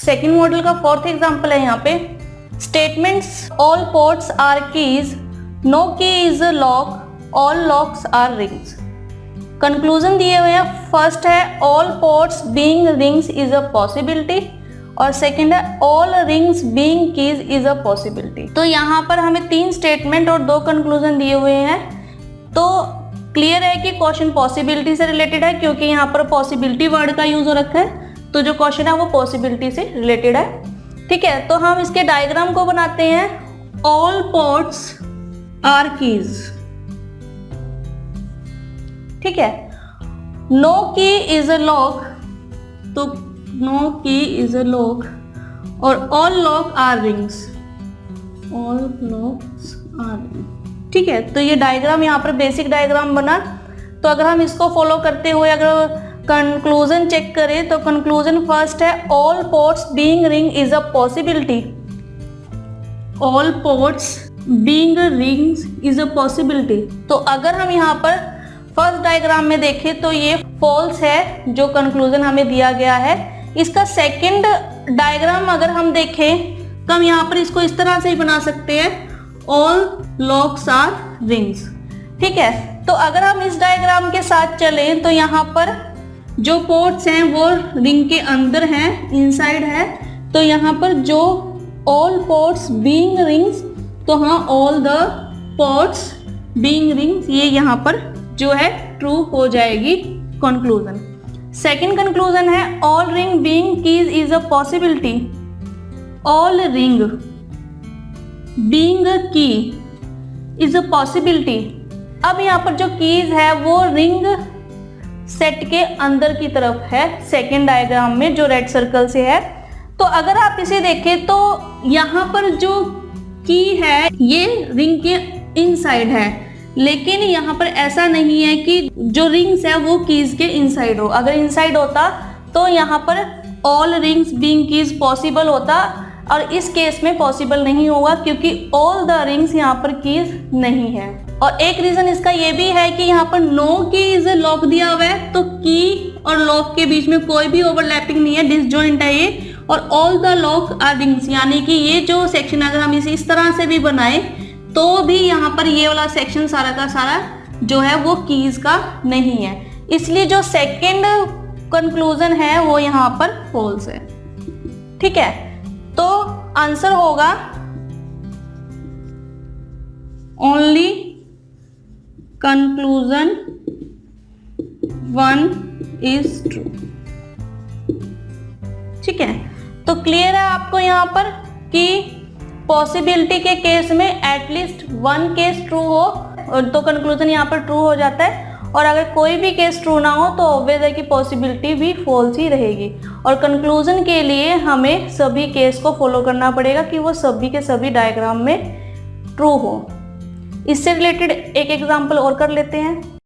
Second model का fourth example है यहाँ पे, statements all ports are keys, no key is a lock, all locks are rings. Conclusion दिए हुए हैं, फर्स्ट है all ports being rings is a possibility, और सेकंड है all rings being keys is a possibility. तो यहाँ पर हमें 3 स्टेटमेंट और 2 कंक्लूजन दिए हुए हैं। तो क्लियर है कि क्वेश्चन पॉसिबिलिटी से रिलेटेड है, क्योंकि यहाँ पर पॉसिबिलिटी वर्ड का यूज हो रखा है, तो जो क्वेश्चन है वो पॉसिबिलिटी से रिलेटेड है। ठीक है, तो हम इसके डायग्राम को बनाते हैं। ऑल पोर्ट्स आर कीज, ठीक है, no key is a lock, तो no key is a lock, और all lock are rings, all locks are rings. ठीक है, तो ये डायग्राम यहाँ पर बेसिक डायग्राम बना। तो अगर हम इसको फॉलो करते हुए अगर कंक्लूजन चेक करें तो कंक्लूजन फर्स्ट है all ports being ring is a possibility, all ports being rings is a possibility. तो अगर हम यहाँ पर फर्स्ट डायग्राम में देखें तो ये फॉल्स है, जो कंक्लूजन हमें दिया गया है। इसका सेकंड डायग्राम अगर हम देखें तो हम यहाँ पर इसको इस तरह से ही बना सकते हैं, ऑल लॉक्स आर रिंग्स। ठीक है, तो अगर हम इस डायग्राम के साथ चलें तो यहाँ पर जो पोर्ट्स हैं वो रिंग के अंदर हैं, इनसाइड है। तो यहाँ पर जो ऑल पोर्ट्स बीइंग रिंग्स, तो हाँ all the ports being rings, ये यहाँ पर जो है ट्रू हो जाएगी कंक्लूजन। सेकंड कंक्लूजन है all ring being keys is a possibility, all ring being a की इज अ पॉसिबिलिटी। अब यहाँ पर जो कीज है वो रिंग सेट के अंदर की तरफ है, सेकंड डायग्राम में जो रेड सर्कल से है। तो अगर आप इसे देखें तो यहाँ पर जो की है ये रिंग के इनसाइड है, लेकिन यहाँ पर ऐसा नहीं है कि जो रिंग्स है वो कीज के इनसाइड हो। अगर इनसाइड होता तो यहाँ पर all rings being keys possible होता, और इस केस में पॉसिबल नहीं होगा क्योंकि ऑल द रिंग्स यहाँ पर कीज नहीं है। और एक रीजन इसका ये भी है कि यहाँ पर नो की इज लॉक दिया हुआ है, तो की और लॉक के बीच में कोई भी ओवरलैपिंग नहीं है, डिसजॉइंट है ये। और all the lock are rings, यानी कि ये जो सेक्शन अगर हम इसे इस तरह से भी बनाए तो भी यहाँ पर ये वाला सेक्शन सारा का सारा जो है वो कीज का नहीं है। इसलिए जो सेकंड कंक्लूजन है वो यहाँ पर फॉल्स है। ठीक है, तो आंसर होगा ओनली कंक्लूजन 1 इज ट्रू। ठीक है, तो क्लियर है आपको यहाँ पर कि पॉसिबिलिटी के केस में एटलीस्ट 1 केस ट्रू हो और तो कंक्लूजन यहाँ पर ट्रू हो जाता है, और अगर कोई भी केस ट्रू ना हो तो ऑब्वियस है कि पॉसिबिलिटी भी फॉल्स ही रहेगी। और कंक्लूजन के लिए हमें सभी केस को फॉलो करना पड़ेगा कि वो सभी के सभी डायग्राम में ट्रू हो। इससे रिलेटेड एक एग्जांपल और कर लेते हैं।